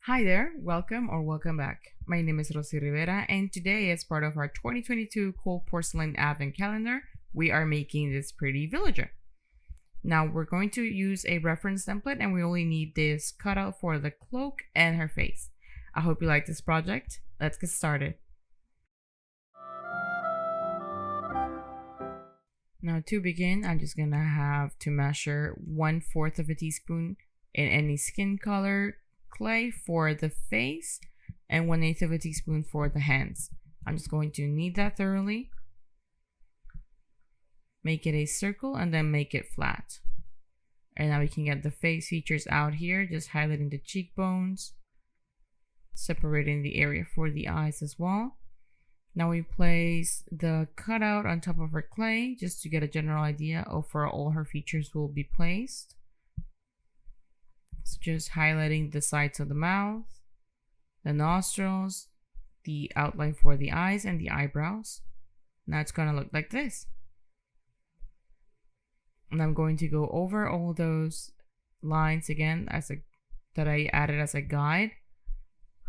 Hi there, welcome back. My name is Rossy Rivera, and today, as part of our 2022 Cool Porcelain Advent Calendar, we are making this pretty villager. Now, we're going to use a reference template, and we only need this cutout for the cloak and her face. I hope you like this project. Let's get started. Now, to begin, I'm just gonna have to measure 1/4 of a teaspoon in any skin color clay for the face and 1/8 of a teaspoon for the hands. I'm just going to knead that thoroughly, make it a circle, and then make it flat. And now we can get the face features out here, just highlighting the cheekbones, separating the area for the eyes as well. Now we place the cutout on top of her clay just to get a general idea of where all her features will be placed. So just highlighting the sides of the mouth, the nostrils, the outline for the eyes, and the eyebrows. Now it's gonna look like this. And I'm going to go over all those lines again that I added as a guide,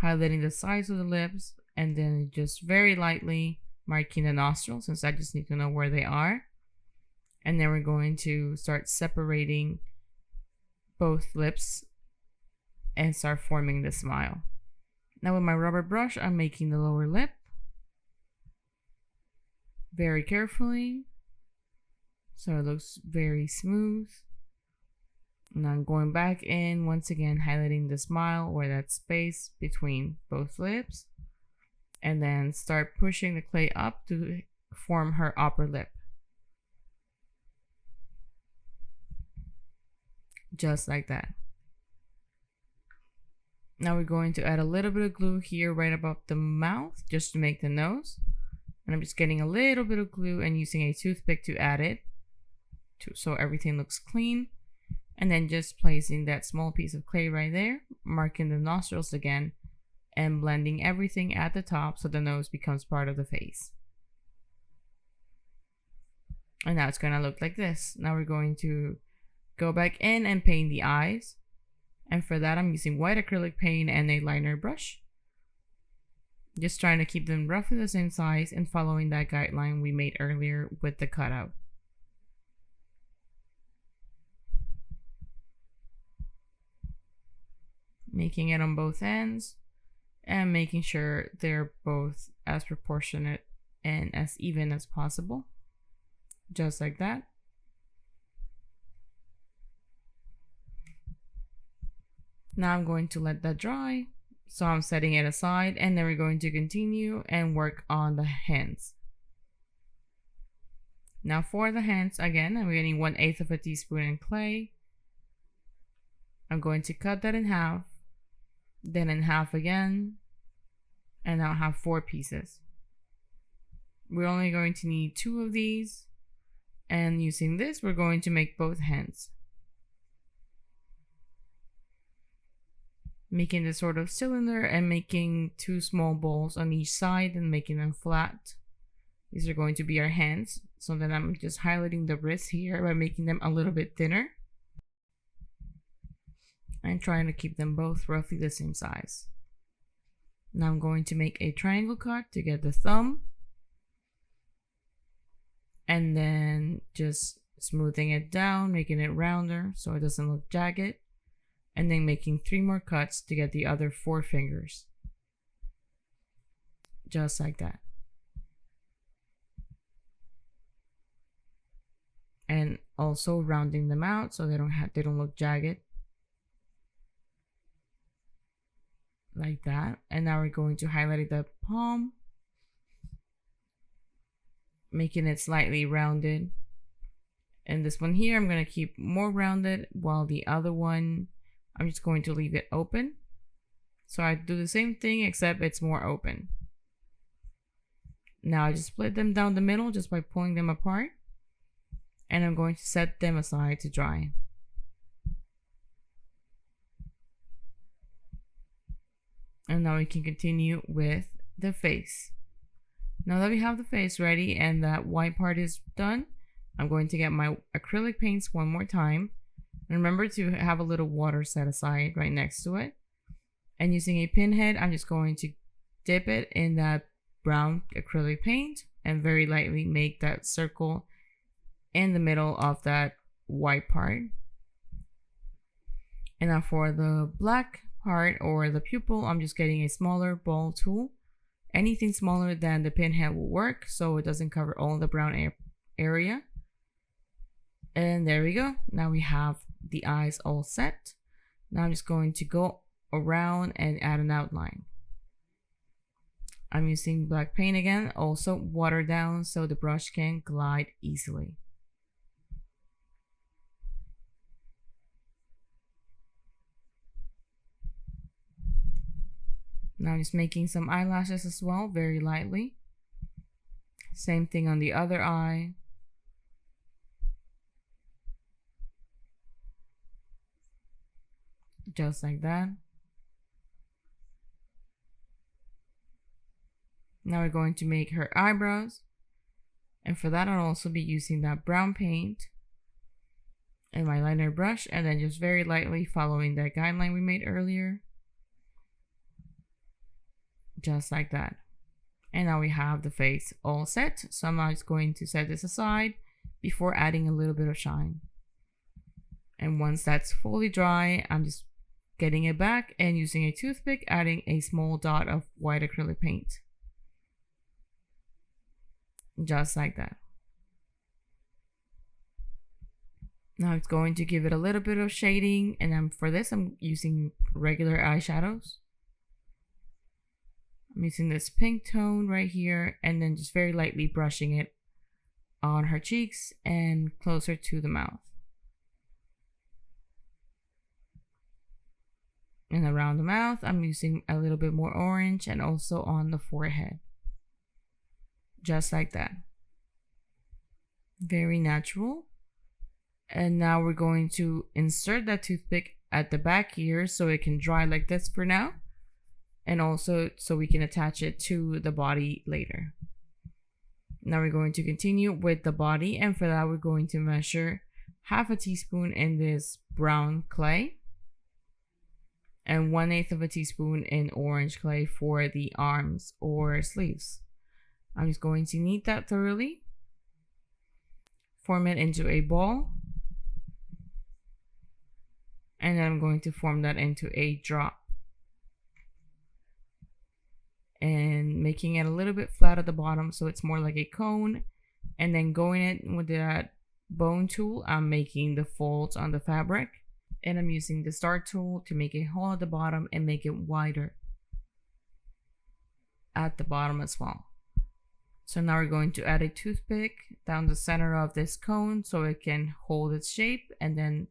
highlighting the sides of the lips, and then just very lightly marking the nostrils, since I just need to know where they are. And then we're going to start separating both lips and start forming the smile. Now with my rubber brush, I'm making the lower lip very carefully so it looks very smooth. And I'm going back in once again, highlighting the smile or that space between both lips, and then start pushing the clay up to form her upper lip. Just like that. Now we're going to add a little bit of glue here right above the mouth just to make the nose. And I'm just getting a little bit of glue and using a toothpick to add it so everything looks clean. And then just placing that small piece of clay right there, marking the nostrils again, and blending everything at the top so the nose becomes part of the face. And now it's gonna look like this. Now we're going to go back in and paint the eyes. And for that, I'm using white acrylic paint and a liner brush. Just trying to keep them roughly the same size and following that guideline we made earlier with the cutout. Making it on both ends and making sure they're both as proportionate and as even as possible. Just like that. Now I'm going to let that dry, so I'm setting it aside, and then we're going to continue and work on the hands. Now for the hands, again, I'm getting 1/8 of a teaspoon in clay. I'm going to cut that in half, then in half again, and I'll have 4 pieces. We're only going to need 2 of these, and using this, we're going to make both hands. Making this sort of cylinder and making 2 small balls on each side and making them flat. These are going to be our hands. So then I'm just highlighting the wrists here by making them a little bit thinner. And trying to keep them both roughly the same size. Now I'm going to make a triangle cut to get the thumb. And then just smoothing it down, making it rounder so it doesn't look jagged. And then making 3 more cuts to get the other 4 fingers. Just like that. And also rounding them out so they don't look jagged. Like that. And now we're going to highlight the palm, making it slightly rounded. And this one here, I'm going to keep more rounded, while the other one, I'm just going to leave it open. So I do the same thing, except it's more open. Now I just split them down the middle just by pulling them apart. And I'm going to set them aside to dry. And now we can continue with the face. Now that we have the face ready and that white part is done, I'm going to get my acrylic paints one more time. And remember to have a little water set aside right next to it. And using a pinhead, I'm just going to dip it in that brown acrylic paint and very lightly make that circle in the middle of that white part. And now for the black part or the pupil, I'm just getting a smaller ball tool. Anything smaller than the pinhead will work, so it doesn't cover all the brown area. And there we go. Now we have the eyes all set. Now I'm just going to go around and add an outline. I'm using black paint again, also watered down so the brush can glide easily. Now I'm just making some eyelashes as well, very lightly. Same thing on the other eye. Just like that. Now we're going to make her eyebrows. And for that, I'll also be using that brown paint and my liner brush, and then just very lightly following that guideline we made earlier. Just like that. And now we have the face all set. So I'm now just going to set this aside before adding a little bit of shine. And once that's fully dry, I'm just getting it back and using a toothpick, adding a small dot of white acrylic paint. Just like that. Now it's going to give it a little bit of shading, and for this I'm using regular eyeshadows. I'm using this pink tone right here, and then just very lightly brushing it on her cheeks and closer to the mouth. And around the mouth, I'm using a little bit more orange, and also on the forehead. Just like that. Very natural. And now we're going to insert that toothpick at the back here so it can dry like this for now. And also so we can attach it to the body later. Now we're going to continue with the body, and for that we're going to measure half a teaspoon in this brown clay and 1/8 of a teaspoon in orange clay for the arms or sleeves. I'm just going to knead that thoroughly, form it into a ball, and then I'm going to form that into a drop. And making it a little bit flat at the bottom so it's more like a cone, and then going in with that bone tool, I'm making the folds on the fabric, and I'm using the star tool to make a hole at the bottom and make it wider at the bottom as well. So now we're going to add a toothpick down the center of this cone so it can hold its shape, and then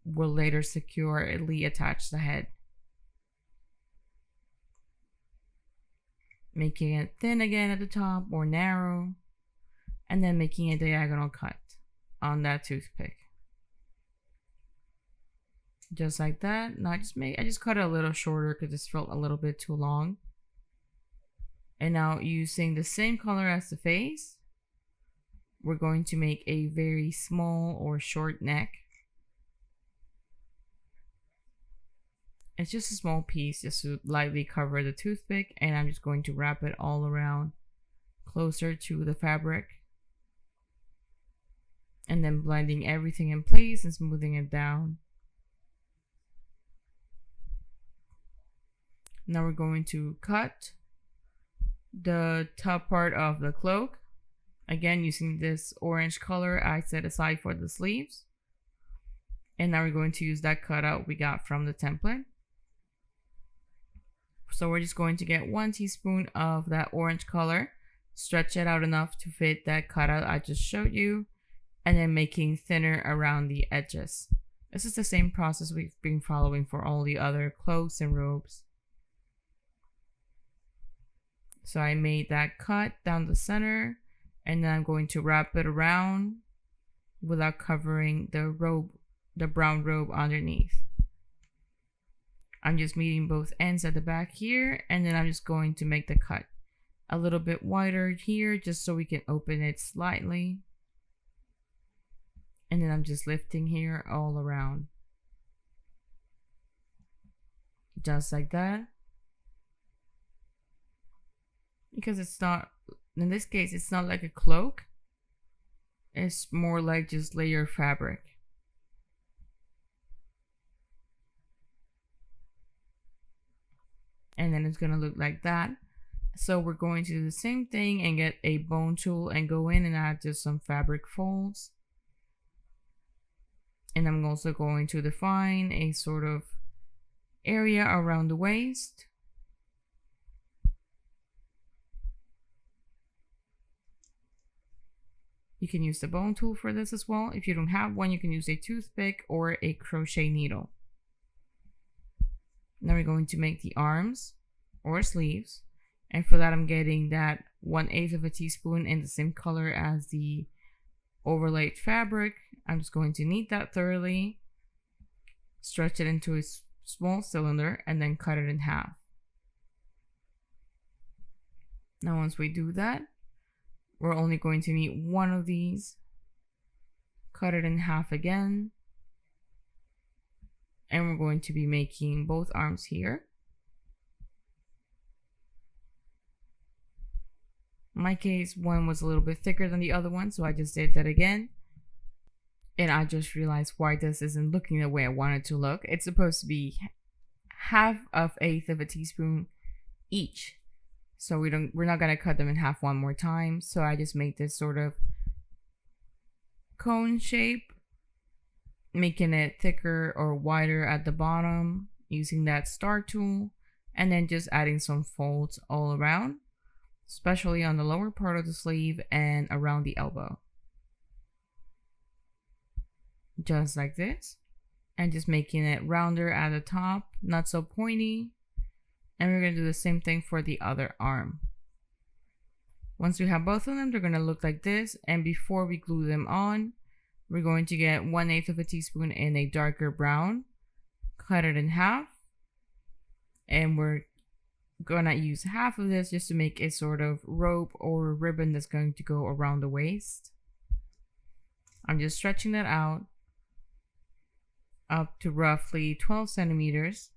we'll later securely attach the head. Making it thin again at the top or narrow, and then making a diagonal cut on that toothpick. Just like that. Now I just cut it a little shorter because this felt a little bit too long. And now using the same color as the face, we're going to make a very small or short neck. It's just a small piece just to lightly cover the toothpick, and I'm just going to wrap it all around closer to the fabric. And then blending everything in place and smoothing it down. Now we're going to cut the top part of the cloak. Again, using this orange color I set aside for the sleeves. And now we're going to use that cutout we got from the template. So we're just going to get 1 teaspoon of that orange color, stretch it out enough to fit that cutout I just showed you, and then making thinner around the edges. This is the same process we've been following for all the other cloaks and robes. So I made that cut down the center, and then I'm going to wrap it around without covering the robe, the brown robe underneath. I'm just meeting both ends at the back here, and then I'm just going to make the cut a little bit wider here just so we can open it slightly. And then I'm just lifting here all around. just like that. Because it's not, in this case, it's not like a cloak. It's more like just layer fabric. And then it's gonna look like that. So we're going to do the same thing and get a bone tool and go in and add just some fabric folds. And I'm also going to define a sort of area around the waist. You can use the bone tool for this as well. If you don't have one, you can use a toothpick or a crochet needle. Now we're going to make the arms or sleeves. And for that, I'm getting that 1/8 of a teaspoon in the same color as the overlaid fabric. I'm just going to knead that thoroughly, stretch it into a small cylinder, and then cut it in half. Now, once we do that, we're only going to need one of these, cut it in half again, and we're going to be making both arms here. In my case, one was a little bit thicker than the other one, so I just did that again. And I just realized why this isn't looking the way I want it to look. It's supposed to be 1/2 of a teaspoon each. So we're not gonna cut them in half one more time. So I just made this sort of cone shape, making it thicker or wider at the bottom using that star tool, and then just adding some folds all around, especially on the lower part of the sleeve and around the elbow. Just like this. And just making it rounder at the top, not so pointy. And we're going to do the same thing for the other arm. Once we have both of them, they're going to look like this. And before we glue them on, we're going to get 1/8 of a teaspoon in a darker brown, cut it in half. And we're gonna use half of this just to make a sort of rope or ribbon that's going to go around the waist. I'm just stretching that out up to roughly 12 centimeters.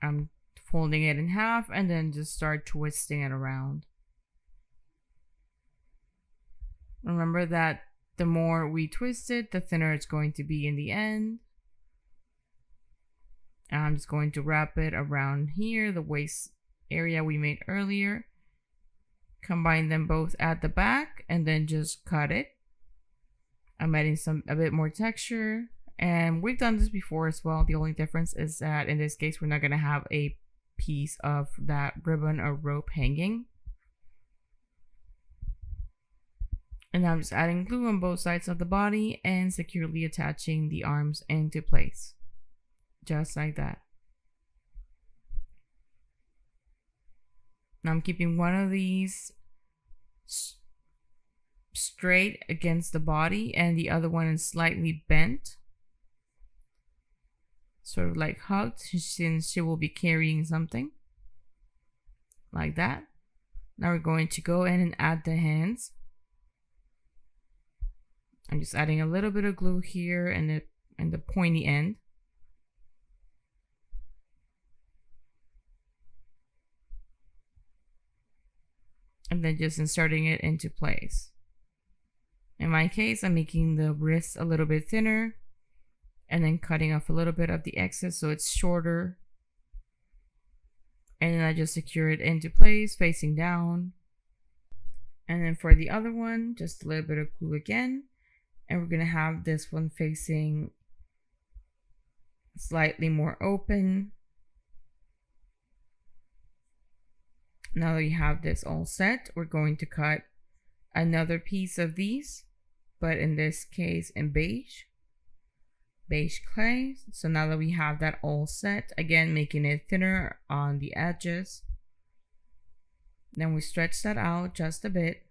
I'm folding it in half and then just start twisting it around. Remember that the more we twist it, the thinner it's going to be in the end. And I'm just going to wrap it around here, the waist area we made earlier. Combine them both at the back and then just cut it. I'm adding a bit more texture, and we've done this before as well. The only difference is that in this case, we're not going to have a piece of that ribbon or rope hanging. And now I'm just adding glue on both sides of the body and securely attaching the arms into place. Just like that. Now I'm keeping one of these straight against the body and the other one is slightly bent. Sort of like hugged, since she will be carrying something. Like that. Now we're going to go in and add the hands. I'm just adding a little bit of glue here and the pointy end. And then just inserting it into place. In my case, I'm making the wrist a little bit thinner and then cutting off a little bit of the excess so it's shorter. And then I just secure it into place, facing down. And then for the other one, just a little bit of glue again. And we're going to have this one facing slightly more open. Now that you have this all set, we're going to cut another piece of these, but in this case in beige clay. So now that we have that all set, again making it thinner on the edges, then we stretch that out just a bit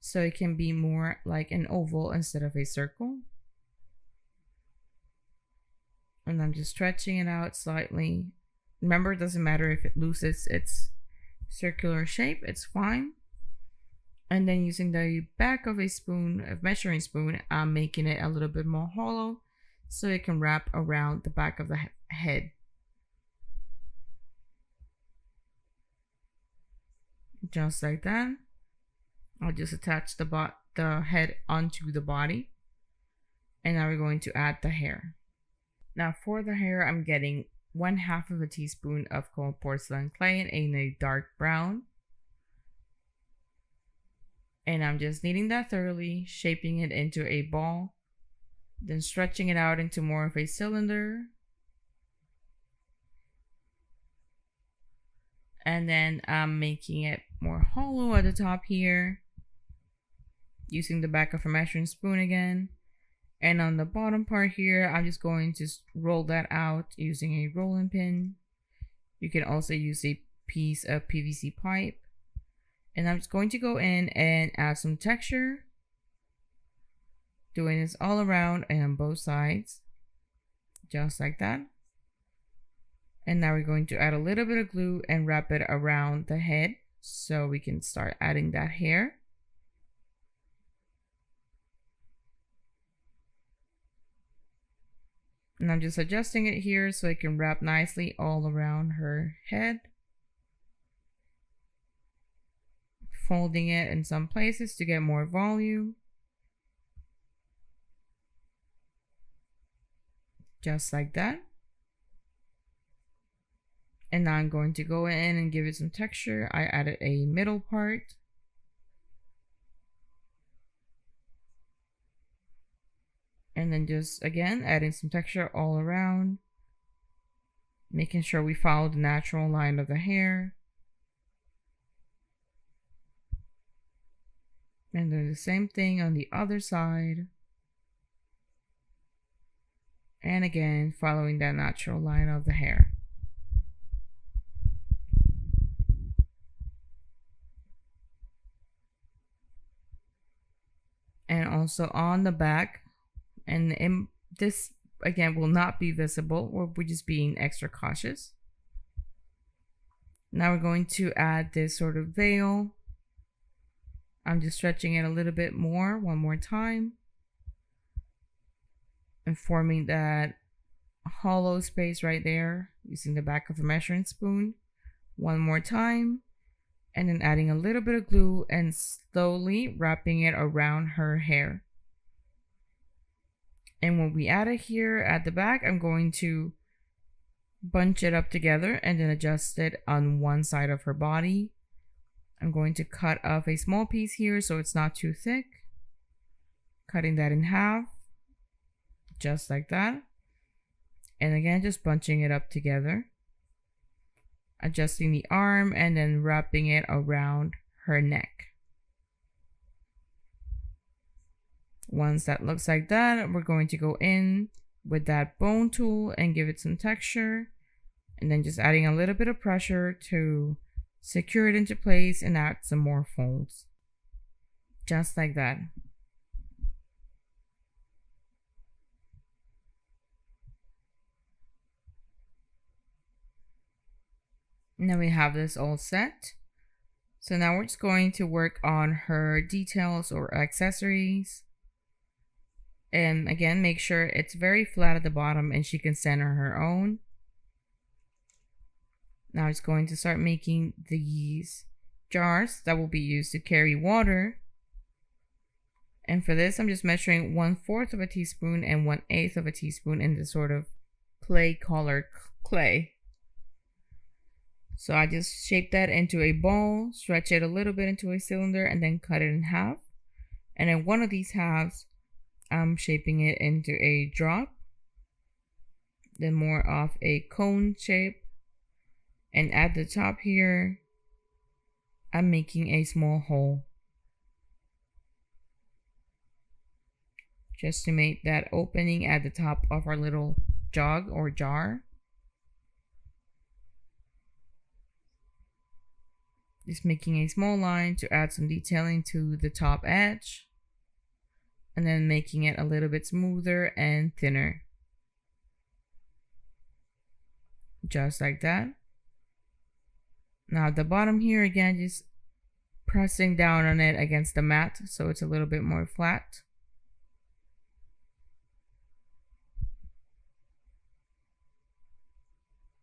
so it can be more like an oval instead of a circle. And I'm just stretching it out slightly. Remember, it doesn't matter if it loses its circular shape, it's fine. And then using the back of a measuring spoon, I'm making it a little bit more hollow so it can wrap around the back of the head. Just like that. I'll just attach the head onto the body. And now we're going to add the hair. Now for the hair, I'm getting 1/2 of a teaspoon of cold porcelain clay in a dark brown. And I'm just kneading that thoroughly, shaping it into a ball, then stretching it out into more of a cylinder. And then I'm making it more hollow at the top here, using the back of a measuring spoon again. And on the bottom part here, I'm just going to roll that out using a rolling pin. You can also use a piece of PVC pipe. And I'm just going to go in and add some texture, doing this all around and on both sides, just like that. And now we're going to add a little bit of glue and wrap it around the head so we can start adding that hair. And I'm just adjusting it here so it can wrap nicely all around her head. Folding it in some places to get more volume. Just like that. And now I'm going to go in and give it some texture. I added a middle part. And then just again adding some texture all around, making sure we follow the natural line of the hair. And doing the same thing on the other side. And again, following that natural line of the hair. And also on the back, and this again will not be visible, we're just being extra cautious. Now we're going to add this sort of veil. I'm just stretching it a little bit more, one more time, and forming that hollow space right there using the back of a measuring spoon. One more time, and then adding a little bit of glue and slowly wrapping it around her hair. And when we add it here at the back, I'm going to bunch it up together and then adjust it on one side of her body. I'm going to cut off a small piece here so it's not too thick. Cutting that in half, just like that. And again, just bunching it up together. Adjusting the arm and then wrapping it around her neck. Once that looks like that, we're going to go in with that bone tool and give it some texture. And then just adding a little bit of pressure to secure it into place and add some more folds. Just like that. Now we have this all set. So now we're just going to work on her details or accessories. And again, make sure it's very flat at the bottom and she can center her own. Now it's going to start making these jars that will be used to carry water. And for this, I'm just measuring 1/4 of a teaspoon and 1/8 of a teaspoon in this sort of clay colored clay. So I just shape that into a ball, stretch it a little bit into a cylinder, and then cut it in half. And then one of these halves, I'm shaping it into a drop, then more of a cone shape. And at the top here, I'm making a small hole, just to make that opening at the top of our little jug or jar. Just making a small line to add some detailing to the top edge, and then making it a little bit smoother and thinner. Just like that. Now at the bottom here, again, just pressing down on it against the mat so it's a little bit more flat.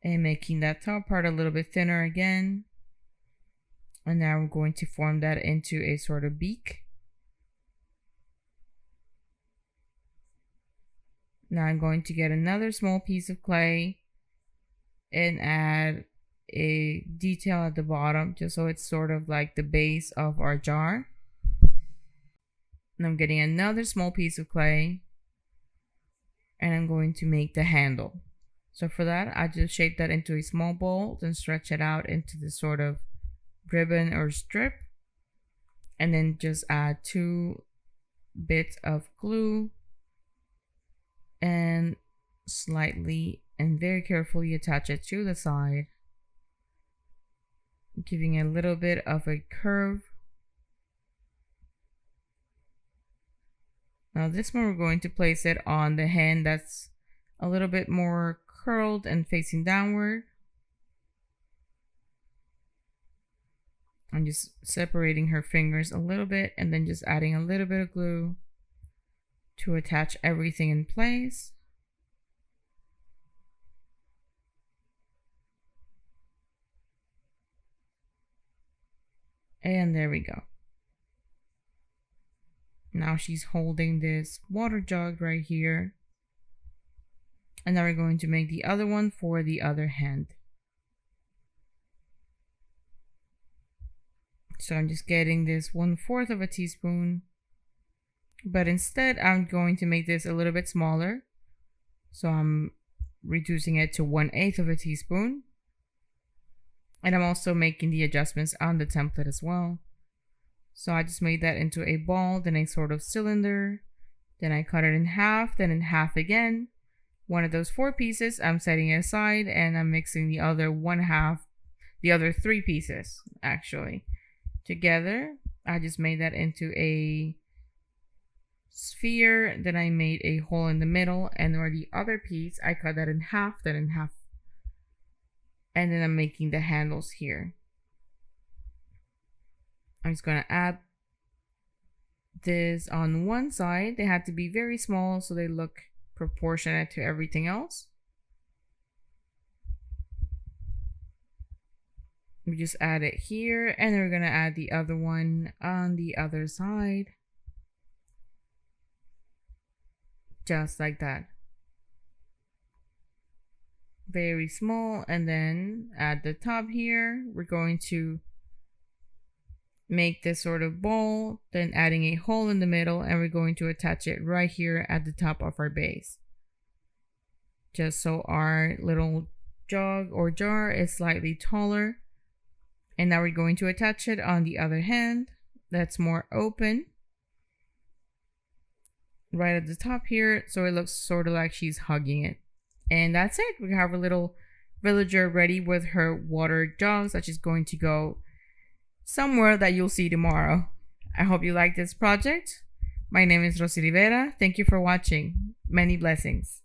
and making that top part a little bit thinner again. And now we're going to form that into a sort of beak. Now I'm going to get another small piece of clay and add a detail at the bottom, just so it's sort of like the base of our jar. And I'm getting another small piece of clay, and I'm going to make the handle. So for that, I just shape that into a small bowl, then stretch it out into this sort of ribbon or strip, and then just add 2 bits of glue and slightly and very carefully attach it to the side, giving it a little bit of a curve. Now this one, we're going to place it on the hand that's a little bit more curled and facing downward. I'm just separating her fingers a little bit and then just adding a little bit of glue to attach everything in place. And there we go. Now she's holding this water jug right here. And now we're going to make the other one for the other hand. So I'm just getting this 1/4 of a teaspoon, but instead I'm going to make this a little bit smaller. So I'm reducing it to 1/8 of a teaspoon. And I'm also making the adjustments on the template as well. So I just made that into a ball, then a sort of cylinder. Then I cut it in half, then in half again. One of those 4 pieces I'm setting it aside, and I'm mixing the other 1/2, the other 3 pieces actually together. I just made that into a sphere. Then I made a hole in the middle, and where the other piece, I cut that in half, then in half. And then I'm making the handles here. I'm just going to add this on one side. They have to be very small so they look proportionate to everything else. We just add it here, and then we're going to add the other one on the other side. Just like that. Very small, and then at the top here, we're going to make this sort of bowl, then adding a hole in the middle, and we're going to attach it right here at the top of our base. Just so our little jug or jar is slightly taller. And now we're going to attach it on the other hand that's more open, right at the top here, so it looks sort of like she's hugging it. And that's it. We have a little villager ready with her water jugs that she's going to go somewhere that you'll see tomorrow. I hope you like this project. My name is Rossy. Thank you for watching. Many blessings.